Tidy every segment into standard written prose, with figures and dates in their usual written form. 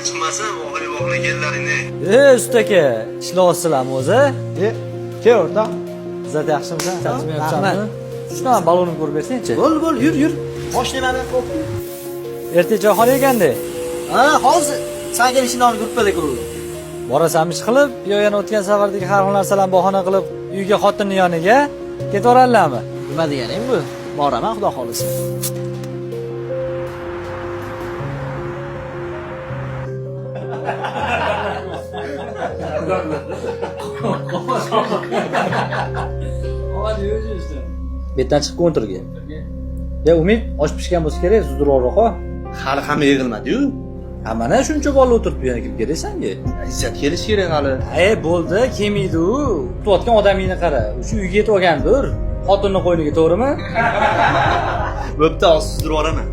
chiqmasa, voqli kellaringni. Usta aka, ishlayapsizlarmi o'zi? Kel o'rta. Izzat yaxshimisan? Charchamayapsanmi? Shundan balonni ko'rib bersang-chi. Bo'l, yur. Mashinani bilan qo'y. Erta choyxona eganda. Ha, hozir sen kelishingni olib gruppada ko'rdim. Borasanmi ish qilib, yo yana o'tgan safardagi har xil narsalarni bahona qilib, uyga xotinning yoniga ketaverarlarmi? Nima deganing bu? Boraman, xudo xolisa. Betdan chiqib o'tirgan. Ya Umid osh pishgan bo'lsa kerak, suzdirroqqa. Hali hamma yig'ilmadi-yu. Ha mana shuncha bola o'tiribdi yana kirib kelasan-ki. Izzat kelish kerak hali. Bo'ldi, kelmaydi-u. Kutayotgan odamingni qara. O'sha uyga yetib olgandir. Xotinning qo'yniga, to'g'rimi? Bo'pti, hozir suzdirib yuboraman.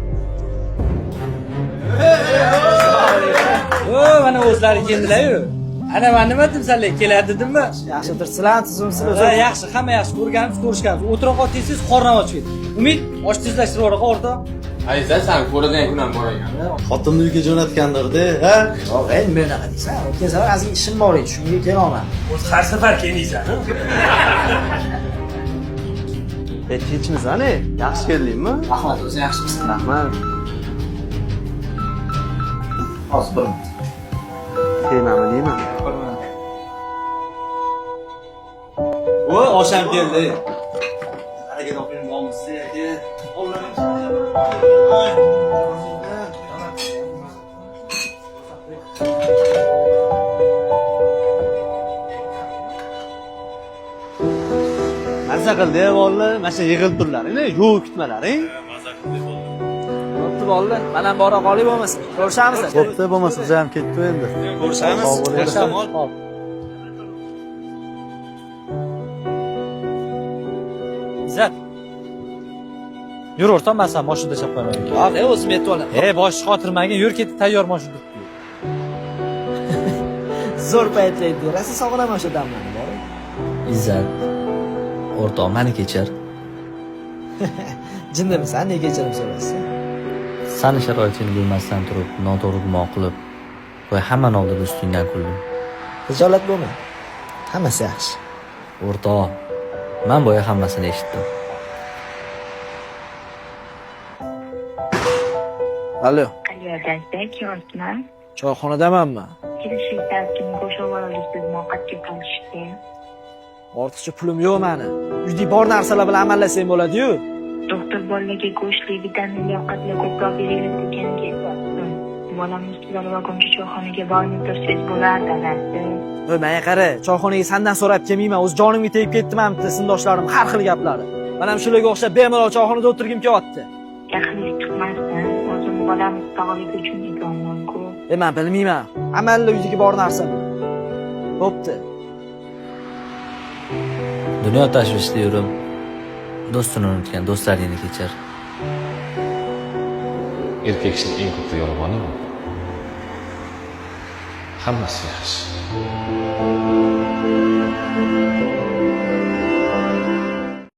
Mana o'zlari keldilar-yu. Ana men nima dedim sizlarga, keladi dedimmi? Yaxshidir, sizlar tizimsiz o'zi. Yaxshi, hamma yaxshi, ko'rganmiz. O'tiroq otdingiz, qorni ochib ketdi. Umid, osh tezlashtirib yuboraqa o'rta. Ayza, sen ko'radigan kun ham bor ekan. Xotinni uyga jo'natgandir-da, ha? Yo'q, nima unaqa deysan? O'tgan safar ozgina ishim bor edi, shunga kelaman. O'zi har safar kelmaysan-ku. Tinchmisan, yaxshi keldingmi? Rahmat, o'zi yaxshimisan? Rahmat. Hozir bir Kelmami deyman. Voy, osham keldi. Harakat olib olmisiz aka. Mazza qildi bolalar, mana shu yig'ilib turlaring, yo'q kutmalaring. bo'pti bolalar, men ham bora qolib bo'lmasin. Ko'rishamiz. Bo'pti, bo'lmasa biz ham ketdik endi. Ko'rishamiz. Yaxshi. Izzat. Yur o'rtoq, men sen mashinada chap qo'yaman. Yo'q, o'zim yetib olaman. Bosh xotirmagan, yur ketib tayyor mashina. Zo'r paytlaydi. Rasa sog'inaman o'sha damlarni, bor. Izzat. O'rtoq, meni kechir. Jinnimisan, nega kechirim so'raysan? Sani sharoitingni bilmasdan turib, noto'g'ri gumon qilib, voy hammani oldida ustingdan kuldim. Hijolat bo'lma. Hammasi yaxshi. O'rtoq, men boya hammasini eshitdim. Allo, Qayerdasiz, yozman. choyxonadamanmi? Kelishingizdan go'shavorlik muvaqqatga qolishdi. Ortiqcha pulim yo'q meni. Uyda bor narsalar bilan amallasang bo'ladi-yu. Doktor bolaga go'shtli, vitaminli ovqatlar ko'proq beraylik deganiga aytdim. Bolam sizlar vagoncha choyxonaga bormay tursangiz bo'lardi, albatta. Voy, menga qara, choyxonaga sendan so'rab kelmayman. O'z jonimga tegib ketdim-am bitta sindoshlarim har xil gaplari. Men ham shularga o'xshab bemalol choyxonada o'tirgim kelyapti. Yaxshilik chiqmasdan, o'zim bolam sog'ligi uchun ekanman-ku. Men bilmayman. Amalli uydagi bor narsa. Bo'pti. Dunyo tashvishli yurib, do'stini unutgan do'stlaringni kechir. Erkak kishining eng katta yolg'oni bu. Hammasi yaxshi.